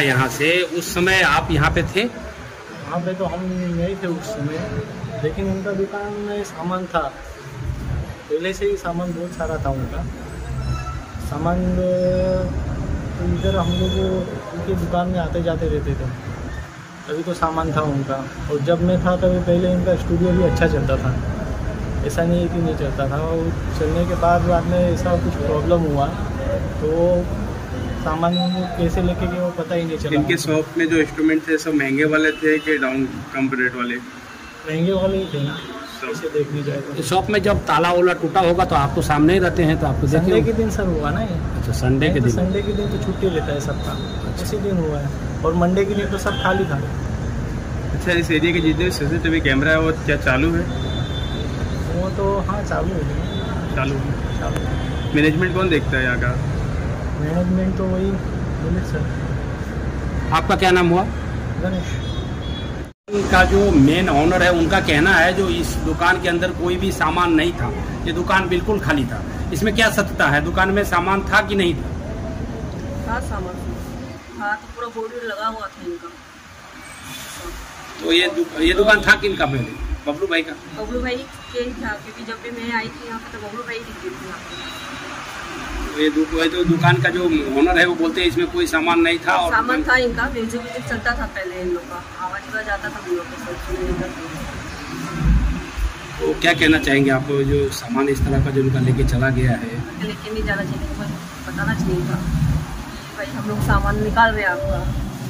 यहाँ से, उस समय आप यहाँ पे थे? वहाँ पे तो हम नहीं थे उस समय, लेकिन उनका दुकान में सामान था, पहले से ही सामान बहुत सारा था उनका सामान। तो इधर हम लोग उनकी दुकान में आते जाते रहते थे, तभी तो सामान था उनका। और जब मैं था तभी पहले इनका स्टूडियो भी अच्छा चलता था, ऐसा नहीं है कि नहीं चलता था। और चलने के बाद में ऐसा कुछ प्रॉब्लम हुआ तो सामान कैसे लेके गए वो पता ही नहीं चला। इनके शॉप में जो इंस्ट्रूमेंट थे सब महंगे वाले थे कि डाउन कम रेट वाले? महंगे वाले ही थे ना, ऐसे देखने जाए तो। शॉप में जब ताला वाला टूटा होगा तो आप तो सामने ही रहते हैं, तो आपको संडे के दिन सर हुआ ना ये। अच्छा, संडे के दिन? संडे के दिन तो छुट्टी रहता है सबका, उसी दिन हुआ है। और मंडे के दिन तो सब खाली था। अच्छा, इस एरिया के जितने CCTV कैमरा है वो क्या चालू है? वो तो हाँ चालू है। चालू है। मैनेजमेंट कौन देखता है यहाँ का? मैनेजमेंट तो वही बोले सर। आपका क्या नाम हुआ? गणेश। उनका जो मेन ऑनर है उनका कहना है जो इस दुकान के अंदर कोई भी सामान नहीं था, ये दुकान बिल्कुल खाली था। इसमें क्या सत्यता है? दुकान में सामान था कि नहीं था? सामान था, तो पूरा बोर्ड लगा हुआ था इनका। तो ये दुकान था किनका पहले? बबलू भाई का? बबलू भाई के ही था, क्योंकि जब भी मैं आई थी यहाँ पे तो बबलू भाई दिखती थी यहाँ पे। तो दुकान का जो ओनर है वो बोलते हैं इसमें कोई सामान नहीं था। और सामान था इनका, म्यूजिक चलता था पहले, इन लोग का आवाज पूरा जाता था हम लोग के साथ सुनने का। तो क्या कहना चाहेंगे आप, जो सामान इस तरह का जो उनका लेके चला गया है? लेके नहीं जाना चाहिए, बताना चाहिए था भाई हम लोग सामान निकाल रहे हैं आपका,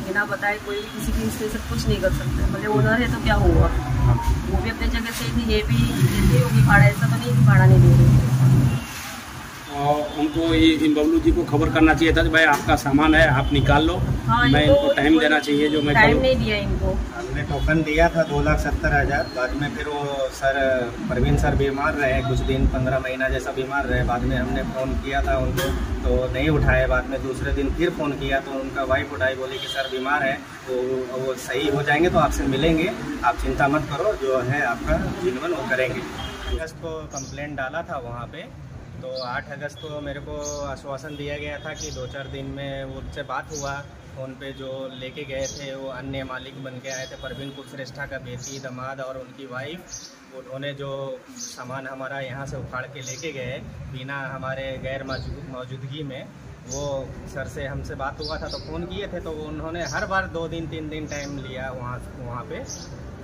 बिना बताए कोई भी किसी की इससे कुछ नहीं कर सकते। भले ओनर है तो क्या हुआ, वो भी अपने जगह से थी, ये भी देते होगी भाड़ा, ऐसा तो नहीं भाड़ा नहीं दे रहे। और उनको इन बबलू जी को खबर करना चाहिए था कि भाई आपका सामान है, आप निकाल लो। हाँ, मैं इनको टाइम देना चाहिए, जो मैं टाइम नहीं दिया इनको। हमने टोकन दिया था 2,70,000। बाद में फिर वो सर प्रवीण सर बीमार रहे कुछ दिन, 15 महीना जैसा बीमार रहे। बाद में हमने फ़ोन किया था उनको तो नहीं उठाए। बाद में दूसरे दिन फिर फ़ोन किया तो उनका वाइफ उठाई, बोली कि सर बीमार है, तो वो सही हो जाएंगे तो आपसे मिलेंगे, आप चिंता मत करो, जो है आपका जिनवन वो करेंगे। अगस्त को कंप्लेंट डाला था वहाँ पे, तो 8 अगस्त को मेरे को आश्वासन दिया गया था कि 2-4 दिन में उनसे बात हुआ। फ़ोन पे जो लेके गए थे वो अन्य मालिक बन के आए थे, परवीन कुलश्रेष्ठा का बेटी, दामाद और उनकी वाइफ। उन्होंने जो सामान हमारा यहाँ से उखाड़ के लेके गए बिना हमारे गैर मौजूदगी में, वो सर से हमसे बात हुआ था तो फ़ोन किए थे, तो उन्होंने हर बार 2 दिन 3 दिन टाइम लिया वहाँ पे।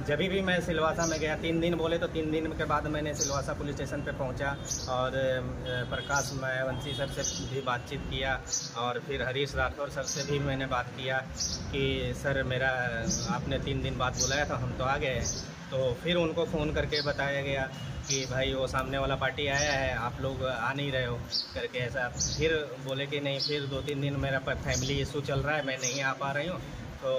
जब भी मैं सिलवासा में गया 3 दिन बोले, तो 3 दिन के बाद मैंने सिलवासा पुलिस स्टेशन पे पहुंचा और प्रकाश मायावंशी सर से भी बातचीत किया और फिर हरीश राठौर सर से भी मैंने बात किया कि सर मेरा आपने 3 दिन बाद बुलाया था, हम तो आ गए। तो फिर उनको फ़ोन करके बताया गया कि भाई वो सामने वाला पार्टी आया है, आप लोग आ नहीं रहे हो करके ऐसा। फिर बोले कि नहीं, फिर 2-3 दिन मेरा फैमिली इशू चल रहा है, मैं नहीं आ पा रही हूँ, तो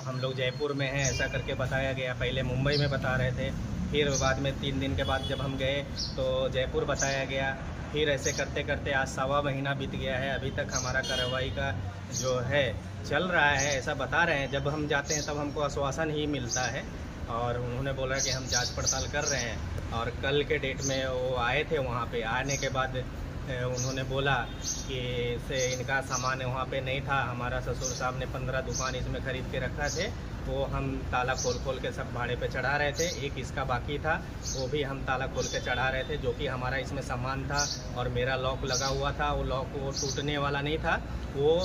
हम लोग जयपुर में हैं, ऐसा करके बताया गया। पहले मुंबई में बता रहे थे, फिर बाद में 3 दिन के बाद जब हम गए तो जयपुर बताया गया। फिर ऐसे करते करते आज 1.25 महीना बीत गया है, अभी तक हमारा कार्रवाई का जो है चल रहा है, ऐसा बता रहे हैं। जब हम जाते हैं तब हमको आश्वासन ही मिलता है और उन्होंने बोला कि हम जांच पड़ताल कर रहे हैं। और कल के डेट में वो आए थे, वहाँ पे आने के बाद उन्होंने बोला कि से इनका सामान वहाँ पे नहीं था, हमारा ससुर साहब ने 15 दुकान इसमें ख़रीद के रखा थे, वो हम ताला खोल के सब भाड़े पे चढ़ा रहे थे। एक इसका बाकी था, वो भी हम ताला खोल के चढ़ा रहे थे, जो कि हमारा इसमें सामान था और मेरा लॉक लगा हुआ था। वो लॉक वो टूटने वाला नहीं था, वो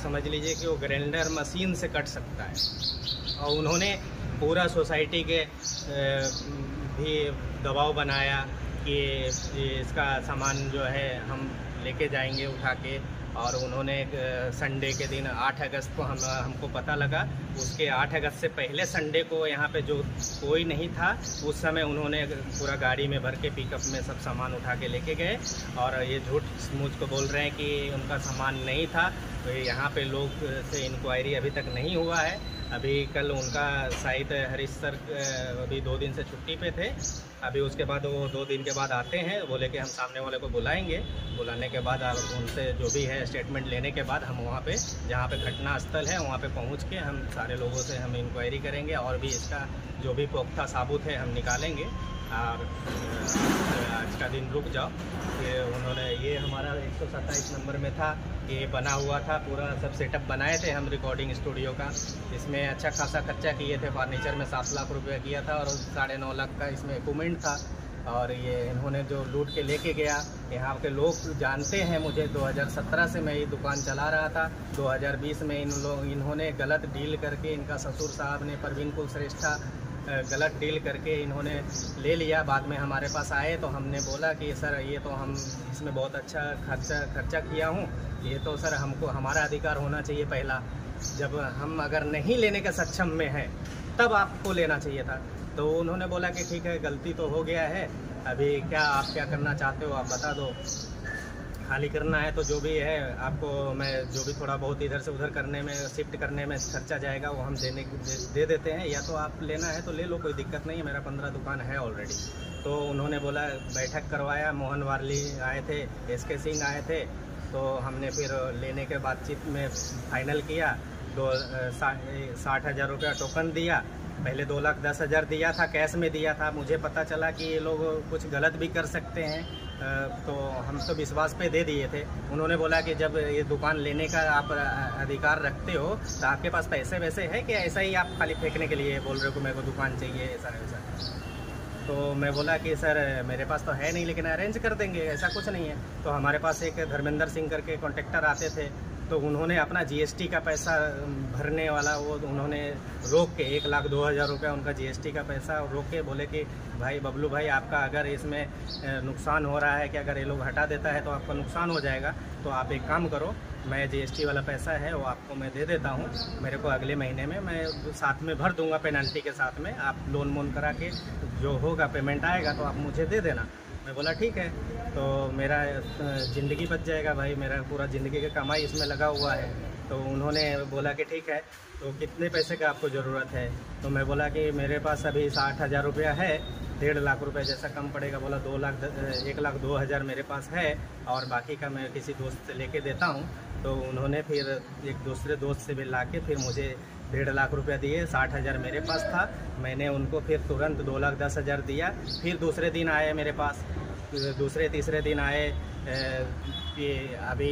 समझ लीजिए कि वो ग्राइंडर मशीन से कट सकता है। और उन्होंने पूरा सोसाइटी के भी दबाव बनाया कि इसका सामान जो है हम लेके जाएंगे उठा के। और उन्होंने संडे के दिन 8 अगस्त को हमको पता लगा, उसके 8 अगस्त से पहले संडे को यहाँ पे जो कोई नहीं था, उस समय उन्होंने पूरा गाड़ी में भर के पिकअप में सब सामान उठा के लेके गए। और ये झूठ मुझको बोल रहे हैं कि उनका सामान नहीं था। तो यहाँ पे लोग से इंक्वायरी अभी तक नहीं हुआ है। अभी कल उनका शायद हरीश सर अभी 2 दिन से छुट्टी पे थे, अभी उसके बाद वो 2 दिन के बाद आते हैं, बोले कि हम सामने वाले को बुलाएंगे। बुलाने के बाद उनसे जो भी है स्टेटमेंट लेने के बाद हम वहाँ पे जहाँ पे घटना स्थल है वहाँ पे पहुँच के हम सारे लोगों से हम इंक्वायरी करेंगे और भी इसका जो भी पुख्ता साबुत है हम निकालेंगे। और आज का दिन रुक जाओ। ये उन्होंने, ये हमारा 127 नंबर में था, ये बना हुआ था, पूरा सब सेटअप बनाए थे हम रिकॉर्डिंग स्टूडियो का। इसमें अच्छा खासा खर्चा किए थे, फर्नीचर में 7 लाख रुपये किया था और 9.5 लाख का इसमें इक्विपमेंट था। और ये इन्होंने जो लूट के लेके गया, यहाँ के लोग जानते हैं मुझे। 2017 से मैं ये दुकान चला रहा था। 2020 में इन्होंने गलत डील करके, इनका ससुर साहब ने, परवीन कुलश्रेष्ठा, गलत डील करके इन्होंने ले लिया। बाद में हमारे पास आए तो हमने बोला कि सर ये तो हम इसमें बहुत अच्छा खर्चा किया हूँ, ये तो सर हमको हमारा अधिकार होना चाहिए पहला। जब हम अगर नहीं लेने के सक्षम में हैं तब आपको लेना चाहिए था। तो उन्होंने बोला कि ठीक है, गलती तो हो गया है, अभी आप क्या करना चाहते हो आप बता दो। खाली करना है तो जो भी है आपको, मैं जो भी थोड़ा बहुत इधर से उधर करने में, शिफ्ट करने में खर्चा जाएगा वो हम दे देते हैं, या तो आप लेना है तो ले लो, कोई दिक्कत नहीं है, मेरा 15 दुकान है ऑलरेडी। तो उन्होंने बोला, बैठक करवाया, मोहन वारली आए थे, SK सिंह आए थे, तो हमने फिर लेने के बातचीत में फाइनल किया। 60,000 रुपया टोकन दिया, पहले 2,10,000 दिया था, कैश में दिया था। मुझे पता चला कि ये लोग कुछ गलत भी कर सकते हैं, तो हम तो विश्वास पे दे दिए थे। उन्होंने बोला कि जब ये दुकान लेने का आप अधिकार रखते हो तो आपके पास पैसे वैसे है कि ऐसा ही आप खाली फेंकने के लिए बोल रहे हो कि मेरे को दुकान चाहिए ऐसा वैसा। तो मैं बोला कि सर मेरे पास तो है नहीं, लेकिन अरेंज कर देंगे, ऐसा कुछ नहीं है। तो हमारे पास एक धर्मेंद्र सिंह करके कॉन्ट्रैक्टर आते थे, तो उन्होंने अपना GST का पैसा भरने वाला वो उन्होंने रोक के 1,02,000 रुपया उनका GST का पैसा रोक के बोले कि भाई बबलू भाई, आपका अगर इसमें नुकसान हो रहा है कि अगर ये लोग हटा देता है तो आपका नुकसान हो जाएगा, तो आप एक काम करो, मैं GST वाला पैसा है वो आपको मैं दे देता हूँ, मेरे को अगले महीने में मैं साथ में भर दूंगा पेनल्टी के साथ में, आप लोन वोन करा के जो होगा पेमेंट आएगा तो आप मुझे दे देना। मैं बोला ठीक है, तो मेरा ज़िंदगी बच जाएगा भाई, मेरा पूरा ज़िंदगी का कमाई इसमें लगा हुआ है। तो उन्होंने बोला कि ठीक है, तो कितने पैसे का आपको ज़रूरत है? तो मैं बोला कि मेरे पास अभी 60,000 रुपया है, 1.5 लाख रुपये जैसा कम पड़ेगा। बोला 1,02,000 मेरे पास है और बाकी का मैं किसी दोस्त से लेके देता हूँ। तो उन्होंने फिर एक दूसरे दोस्त से भी ला के फिर मुझे 1.5 लाख रुपया दिए। 60,000 मेरे पास था, मैंने उनको फिर तुरंत 2,10,000 दिया। फिर दूसरे दिन आए मेरे पास, दूसरे तीसरे दिन आए कि अभी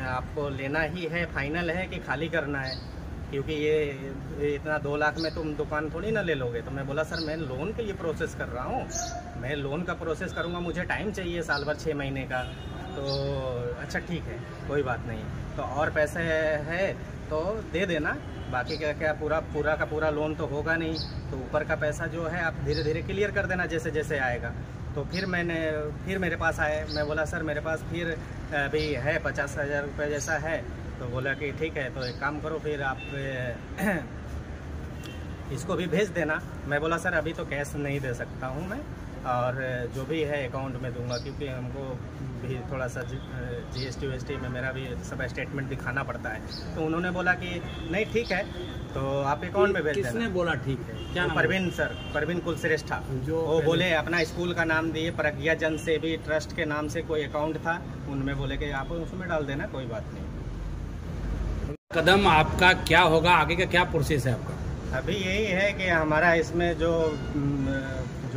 आपको लेना ही है, फाइनल है कि खाली करना है, क्योंकि ये इतना 2 लाख में तुम दुकान थोड़ी ना ले लोगे। तो मैं बोला सर मैं लोन के लिए प्रोसेस कर रहा हूँ, मैं लोन का प्रोसेस करूँगा, मुझे टाइम चाहिए साल भर 6 महीने का। तो अच्छा ठीक है, कोई बात नहीं, तो और पैसे है तो दे देना, बाकी क्या पूरा का पूरा लोन तो होगा नहीं, तो ऊपर का पैसा जो है आप धीरे धीरे क्लियर कर देना जैसे जैसे आएगा। तो फिर मेरे पास आए, मैं बोला सर मेरे पास फिर अभी है 50,000 रुपये जैसा है। तो बोला कि ठीक है, तो एक काम करो फिर आप इसको भी भेज देना। मैं बोला सर अभी तो कैश नहीं दे सकता हूँ मैं, और जो भी है अकाउंट में दूंगा, क्योंकि हमको भी थोड़ा सा GST में मेरा भी सब स्टेटमेंट दिखाना पड़ता है। तो उन्होंने बोला कि नहीं ठीक है, तो आप अकाउंट में भेज देना। किसने बोला ठीक है? क्या नाम? परवीन सर, परवीन कुलश्रेष्ठा, जो वो बोले अपना स्कूल का नाम दिए, प्रज्ञा जन सेवी ट्रस्ट के नाम से कोई अकाउंट था, उनमें बोले कि आप उसमें डाल देना, कोई बात नहीं। कदम आपका क्या होगा, आगे का क्या प्रोसेस है आपका? अभी यही है कि हमारा इसमें जो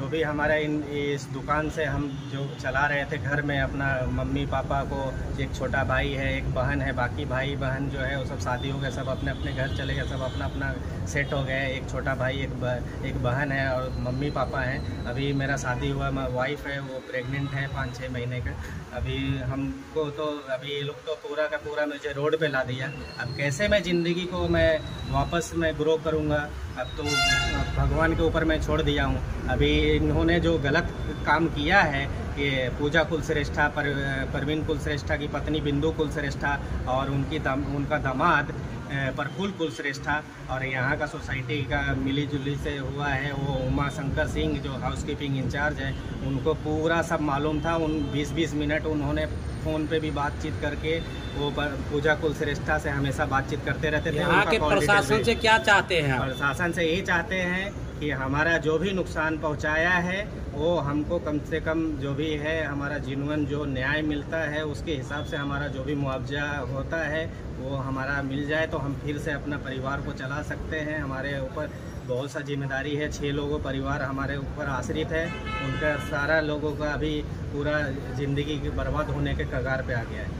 भी हमारा इस दुकान से हम जो चला रहे थे, घर में अपना मम्मी पापा को, एक छोटा भाई है, एक बहन है, बाकी भाई बहन जो है वो सब शादी हो गए, सब अपने अपने घर चले गए, सब अपना अपना सेट हो गए। एक छोटा भाई, एक बहन है और मम्मी पापा हैं। अभी मेरा शादी हुआ, वाइफ है वो प्रेग्नेंट है 5-6 महीने का। अभी हमको तो अभी ये लोग तो पूरा का पूरा मुझे रोड पे ला दिया। अब कैसे मैं ज़िंदगी को मैं वापस मैं ग्रो करूँगा? अब तो भगवान के ऊपर मैं छोड़ दिया हूँ। अभी इन्होंने जो गलत काम किया है, ये पूजा कुलश्रेष्ठा, परवीन कुलश्रेष्ठा की पत्नी बिंदु कुलश्रेष्ठा और उनका दामाद प्रफुल्ल कुलश्रेष्ठा, और यहाँ का सोसाइटी का मिली जुली से हुआ है वो उमा शंकर सिंह जो हाउसकीपिंग इंचार्ज है, उनको पूरा सब मालूम था। उन 20-20 मिनट उन्होंने फ़ोन पे भी बातचीत करके वो पूजा कुलश्रेष्ठा से हमेशा बातचीत करते रहते थे। यहाँ के प्रशासन से क्या चाहते हैं? प्रशासन से यही चाहते हैं कि हमारा जो भी नुकसान पहुँचाया है वो हमको कम से कम जो भी है हमारा जिन्वन जो न्याय मिलता है उसके हिसाब से हमारा जो भी मुआवजा होता है वो हमारा मिल जाए, तो हम फिर से अपना परिवार को चला सकते हैं। हमारे ऊपर बहुत सा जिम्मेदारी है। 6 लोगों परिवार हमारे ऊपर आश्रित है। उनका सारा लोगों का अभी पूरा ज़िंदगी की बर्बाद होने के कगार पे आ गया है।